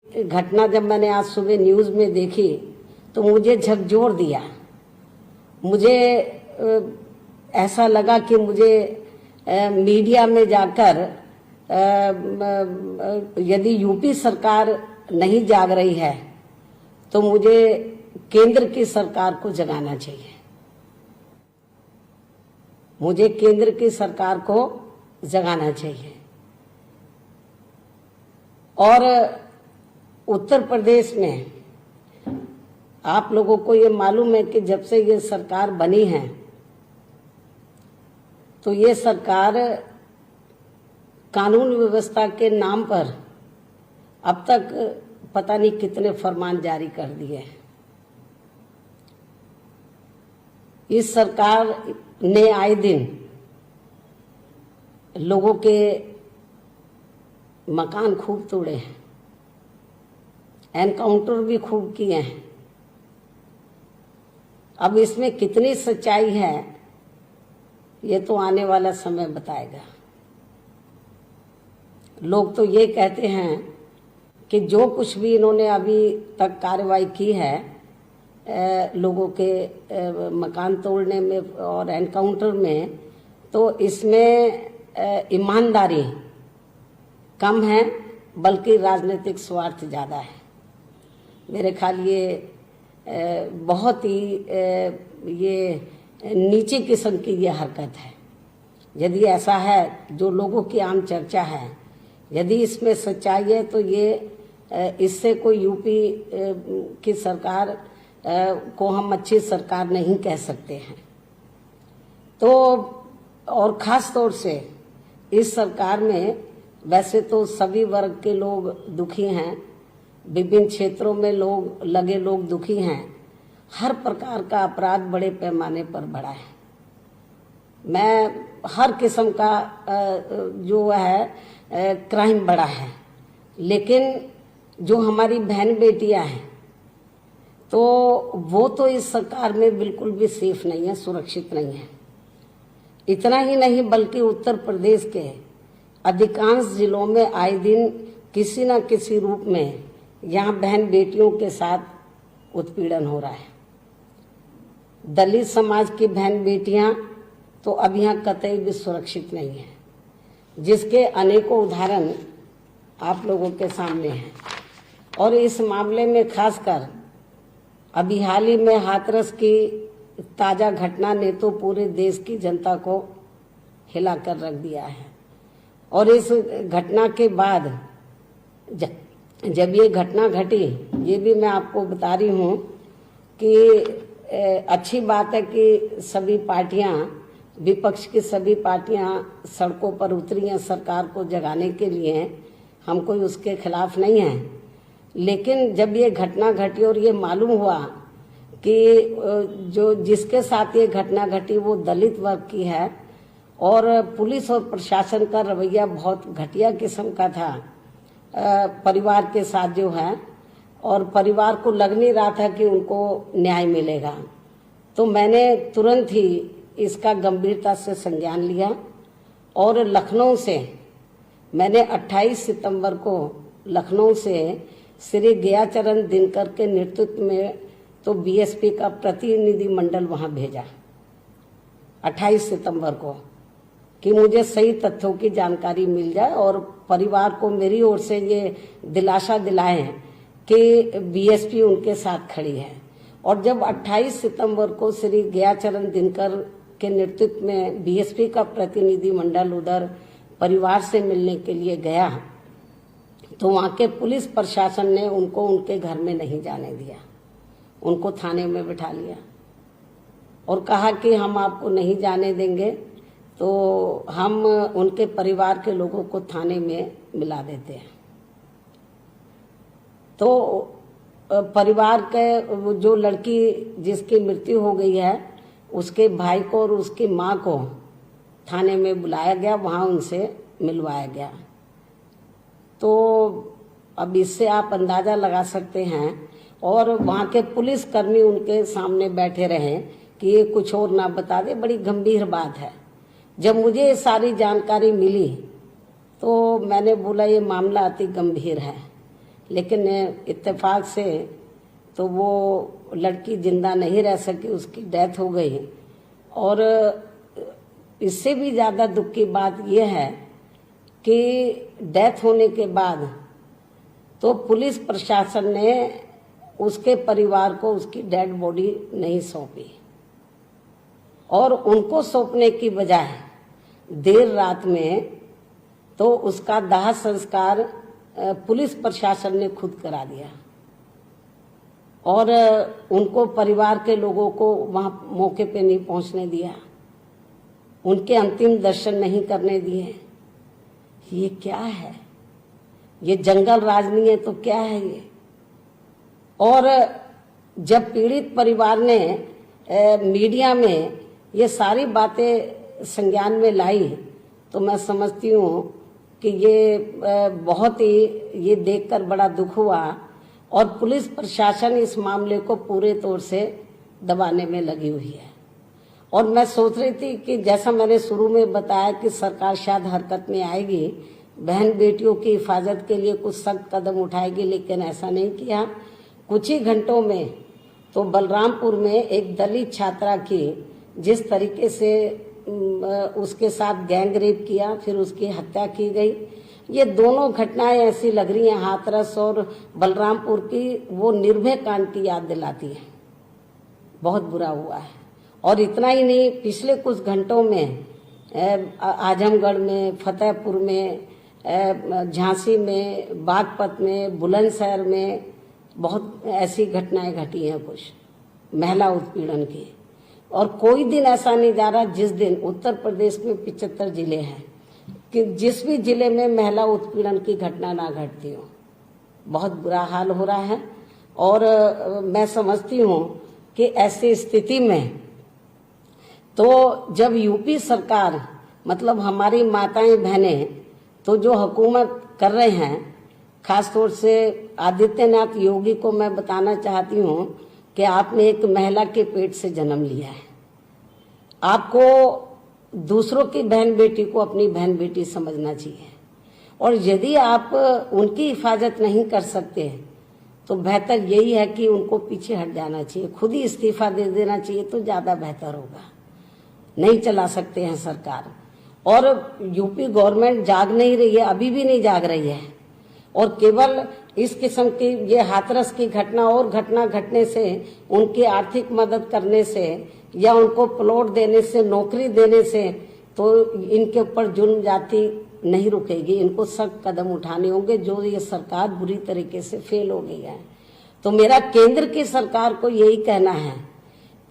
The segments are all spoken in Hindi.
घटना जब मैंने आज सुबह न्यूज़ में देखी तो मुझे झकझोर दिया। मुझे ऐसा लगा कि मुझे मीडिया में जाकर यदि यूपी सरकार नहीं जाग रही है तो मुझे केंद्र की सरकार को जगाना चाहिए। मुझे केंद्र की सरकार को जगाना चाहिए। और उत्तर प्रदेश में आप लोगों को ये मालूम है कि जब से ये सरकार बनी है तो ये सरकार कानून व्यवस्था के नाम पर अब तक पता नहीं कितने फरमान जारी कर दिए हैं। इस सरकार ने आए दिन लोगों के मकान खूब तोड़े हैं, एनकाउंटर भी खूब किए हैं। अब इसमें कितनी सच्चाई है ये तो आने वाला समय बताएगा। लोग तो ये कहते हैं कि जो कुछ भी इन्होंने अभी तक कार्रवाई की है लोगों के मकान तोड़ने में और एनकाउंटर में, तो इसमें ईमानदारी कम है बल्कि राजनीतिक स्वार्थ ज़्यादा है। मेरे ख्याल ये बहुत ही ये नीचे किस्म की ये हरकत है। यदि ऐसा है जो लोगों की आम चर्चा है, यदि इसमें सच्चाई है तो ये इससे कोई यूपी की सरकार को हम अच्छी सरकार नहीं कह सकते हैं। तो और ख़ास तौर से इस सरकार में वैसे तो सभी वर्ग के लोग दुखी हैं, विभिन्न क्षेत्रों में लोग दुखी हैं। हर प्रकार का अपराध बड़े पैमाने पर बढ़ा है। मैं हर किस्म का जो है क्राइम बढ़ा है, लेकिन जो हमारी बहन बेटियां हैं तो वो तो इस सरकार में बिल्कुल भी सेफ नहीं है, सुरक्षित नहीं है। इतना ही नहीं बल्कि उत्तर प्रदेश के अधिकांश जिलों में आए दिन किसी न किसी रूप में यहाँ बहन बेटियों के साथ उत्पीड़न हो रहा है। दलित समाज की बहन बेटियां तो अब यहाँ कतई भी सुरक्षित नहीं है, जिसके अनेकों उदाहरण आप लोगों के सामने हैं। और इस मामले में खासकर अभी हाल ही में हाथरस की ताज़ा घटना ने तो पूरे देश की जनता को हिला कर रख दिया है। और इस घटना के बाद जब ये घटना घटी, ये भी मैं आपको बता रही हूँ कि अच्छी बात है कि सभी पार्टियां, विपक्ष की सभी पार्टियां सड़कों पर उतरी हैं सरकार को जगाने के लिए। हम कोई उसके खिलाफ नहीं हैं, लेकिन जब ये घटना घटी और ये मालूम हुआ कि जो जिसके साथ ये घटना घटी वो दलित वर्ग की है और पुलिस और प्रशासन का रवैया बहुत घटिया किस्म का था परिवार के साथ जो है, और परिवार को लग नहीं रहा था कि उनको न्याय मिलेगा, तो मैंने तुरंत ही इसका गंभीरता से संज्ञान लिया और लखनऊ से मैंने 28 सितंबर को लखनऊ से श्री गयाचरण दिनकर के नेतृत्व में तो बीएसपी का प्रतिनिधि मंडल वहां भेजा 28 सितंबर को, कि मुझे सही तथ्यों की जानकारी मिल जाए और परिवार को मेरी ओर से ये दिलासा दिलाएं कि बीएसपी उनके साथ खड़ी है। और जब 28 सितंबर को श्री गयाचरण दिनकर के नेतृत्व में बीएसपी का प्रतिनिधि मंडल उधर परिवार से मिलने के लिए गया तो वहाँ के पुलिस प्रशासन ने उनको उनके घर में नहीं जाने दिया, उनको थाने में बिठा लिया और कहा कि हम आपको नहीं जाने देंगे, तो हम उनके परिवार के लोगों को थाने में मिला देते हैं। तो परिवार के जो लड़की जिसकी मृत्यु हो गई है उसके भाई को और उसकी माँ को थाने में बुलाया गया, वहाँ उनसे मिलवाया गया। तो अब इससे आप अंदाज़ा लगा सकते हैं। और वहाँ के पुलिसकर्मी उनके सामने बैठे रहे कि ये कुछ और ना बता दे। बड़ी गंभीर बात है। जब मुझे ये सारी जानकारी मिली तो मैंने बोला ये मामला अति गंभीर है, लेकिन इत्तेफाक से तो वो लड़की जिंदा नहीं रह सकी, उसकी डेथ हो गई। और इससे भी ज़्यादा दुख की बात यह है कि डेथ होने के बाद तो पुलिस प्रशासन ने उसके परिवार को उसकी डेड बॉडी नहीं सौंपी, और उनको सौंपने की बजाय देर रात में तो उसका दाह संस्कार पुलिस प्रशासन ने खुद करा दिया, और उनको परिवार के लोगों को वहां मौके पे नहीं पहुंचने दिया, उनके अंतिम दर्शन नहीं करने दिए। ये क्या है? ये जंगल राज नहीं है तो क्या है ये? और जब पीड़ित परिवार ने मीडिया में ये सारी बातें संज्ञान में लाई तो मैं समझती हूँ कि ये बहुत ही ये देखकर बड़ा दुख हुआ, और पुलिस प्रशासन इस मामले को पूरे तौर से दबाने में लगी हुई है। और मैं सोच रही थी कि जैसा मैंने शुरू में बताया कि सरकार शायद हरकत में आएगी, बहन बेटियों की हिफाजत के लिए कुछ सख्त कदम उठाएगी, लेकिन ऐसा नहीं किया। कुछ ही घंटों में तो बलरामपुर में एक दलित छात्रा की जिस तरीके से उसके साथ गैंग रेप किया, फिर उसकी हत्या की गई, ये दोनों घटनाएं ऐसी लग रही हैं हाथरस और बलरामपुर की, वो निर्भय कांड की याद दिलाती है। बहुत बुरा हुआ है। और इतना ही नहीं, पिछले कुछ घंटों में आजमगढ़ में, फतेहपुर में, झांसी में, बागपत में, बुलंदशहर में बहुत ऐसी घटनाएं घटी हैं कुछ महिला उत्पीड़न की। और कोई दिन ऐसा नहीं जा रहा जिस दिन उत्तर प्रदेश में 75 जिले हैं कि जिस भी जिले में महिला उत्पीड़न की घटना ना घटती हो। बहुत बुरा हाल हो रहा है। और मैं समझती हूँ कि ऐसी स्थिति में तो जब यूपी सरकार, मतलब हमारी माताएं बहनें तो जो हुकूमत कर रहे हैं, खासतौर से आदित्यनाथ योगी को मैं बताना चाहती हूँ कि आपने एक महिला के पेट से जन्म लिया है। आपको दूसरों की बहन बेटी को अपनी बहन बेटी समझना चाहिए, और यदि आप उनकी हिफाजत नहीं कर सकते तो बेहतर यही है कि उनको पीछे हट जाना चाहिए, खुद ही इस्तीफा दे देना चाहिए तो ज़्यादा बेहतर होगा। नहीं चला सकते हैं सरकार। और यूपी गवर्नमेंट जाग नहीं रही है, अभी भी नहीं जाग रही है, और केवल इस किस्म की ये हाथरस की घटना और घटना घटने से, उनकी आर्थिक मदद करने से या उनको प्लॉट देने से, नौकरी देने से तो इनके ऊपर जुल्म जाति नहीं रुकेगी। इनको सख्त कदम उठाने होंगे, जो ये सरकार बुरी तरीके से फेल हो गई है। तो मेरा केंद्र की सरकार को यही कहना है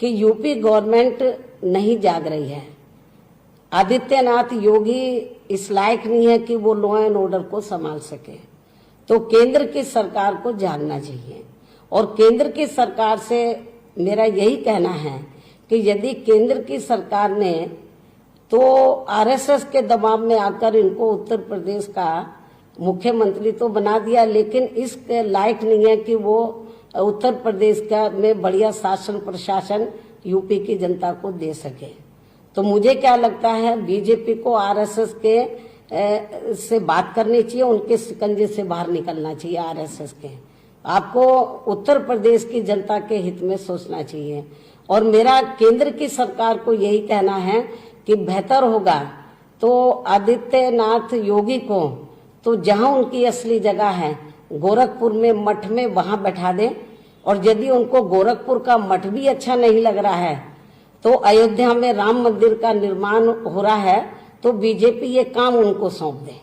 कि यूपी गवर्नमेंट नहीं जाग रही है। आदित्यनाथ योगी इस लायक नहीं है कि वो लॉ एंड ऑर्डर को संभाल सके, तो केंद्र की सरकार को जागना चाहिए। और केंद्र की सरकार से मेरा यही कहना है कि यदि केंद्र की सरकार ने तो आरएसएस के दबाव में आकर इनको उत्तर प्रदेश का मुख्यमंत्री तो बना दिया, लेकिन इस लायक नहीं है कि वो उत्तर प्रदेश का में बढ़िया शासन प्रशासन यूपी की जनता को दे सके। तो मुझे क्या लगता है, बीजेपी को आरएसएस के से बात करनी चाहिए, उनके शिकंजे से बाहर निकलना चाहिए आरएसएस के। आपको उत्तर प्रदेश की जनता के हित में सोचना चाहिए। और मेरा केंद्र की सरकार को यही कहना है कि बेहतर होगा तो आदित्यनाथ योगी को तो जहां उनकी असली जगह है गोरखपुर में मठ में वहां बैठा दें, और यदि उनको गोरखपुर का मठ भी अच्छा नहीं लग रहा है तो अयोध्या में राम मंदिर का निर्माण हो रहा है तो बीजेपी ये काम उनको सौंप दे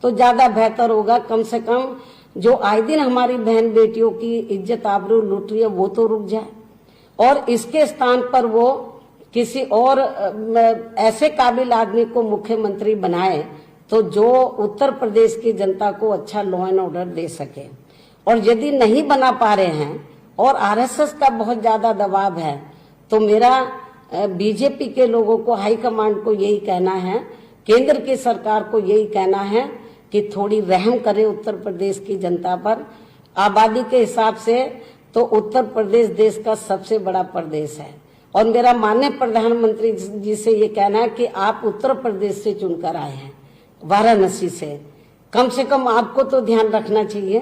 तो ज्यादा बेहतर होगा। कम से कम जो आए दिन हमारी बहन बेटियों की इज्जत आबरू लूट रही है वो तो रुक जाए, और इसके स्थान पर वो किसी और ऐसे काबिल आदमी को मुख्यमंत्री बनाए तो जो उत्तर प्रदेश की जनता को अच्छा लॉ एंड ऑर्डर दे सके। और यदि नहीं बना पा रहे हैं और आरएसएस का बहुत ज्यादा दबाव है तो मेरा बीजेपी के लोगों को, हाईकमांड को यही कहना है, केंद्र की सरकार को यही कहना है कि थोड़ी रहम करे उत्तर प्रदेश की जनता पर। आबादी के हिसाब से तो उत्तर प्रदेश देश का सबसे बड़ा प्रदेश है, और मेरा माननीय प्रधानमंत्री जी से ये कहना है कि आप उत्तर प्रदेश से चुनकर आए हैं, वाराणसी से कम आपको तो ध्यान रखना चाहिए।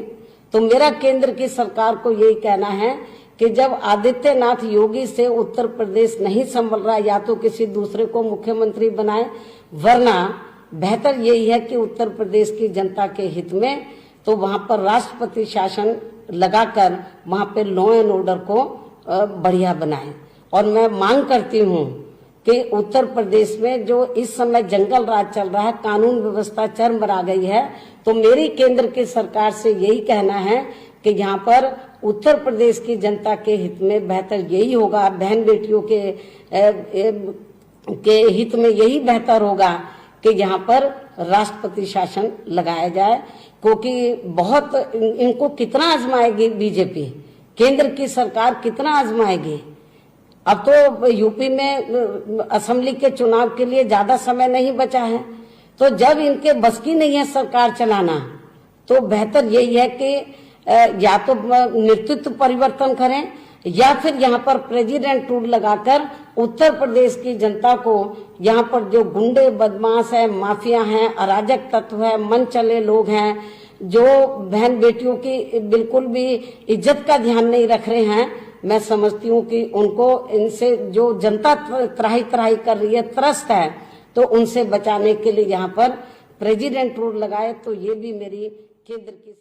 तो तो मेरा केंद्र की सरकार को यही कहना है कि जब आदित्यनाथ योगी से उत्तर प्रदेश नहीं संभल रहा, या तो किसी दूसरे को मुख्यमंत्री बनाए, वरना बेहतर यही है कि उत्तर प्रदेश की जनता के हित में तो वहां पर राष्ट्रपति शासन लगाकर वहां पे लॉ एंड ऑर्डर को बढ़िया बनाए। और मैं मांग करती हूं कि उत्तर प्रदेश में जो इस समय जंगल राज चल रहा है, कानून व्यवस्था चरम पर आ गई है, तो मेरी केंद्र की सरकार से यही कहना है कि यहाँ पर उत्तर प्रदेश की जनता के हित में बेहतर यही होगा, बहन बेटियों के हित में यही बेहतर होगा कि यहाँ पर राष्ट्रपति शासन लगाया जाए। क्योंकि बहुत इनको कितना आजमाएगी बीजेपी, केंद्र की सरकार कितना आजमाएगी। अब तो यूपी में असेंबली के चुनाव के लिए ज्यादा समय नहीं बचा है, तो जब इनके बस की नहीं है सरकार चलाना, तो बेहतर यही है कि या तो नेतृत्व परिवर्तन करें या फिर यहाँ पर प्रेसिडेंट रूल लगाकर उत्तर प्रदेश की जनता को, यहाँ पर जो गुंडे बदमाश है, माफिया हैं, अराजक तत्व है, मन चले लोग हैं, जो बहन बेटियों की बिल्कुल भी इज्जत का ध्यान नहीं रख रहे हैं, मैं समझती हूँ कि उनको, इनसे जो जनता त्राही त्राही कर रही है, त्रस्त है, तो उनसे बचाने के लिए यहाँ पर प्रेसिडेंट रूल लगाए। तो ये भी मेरी केंद्र की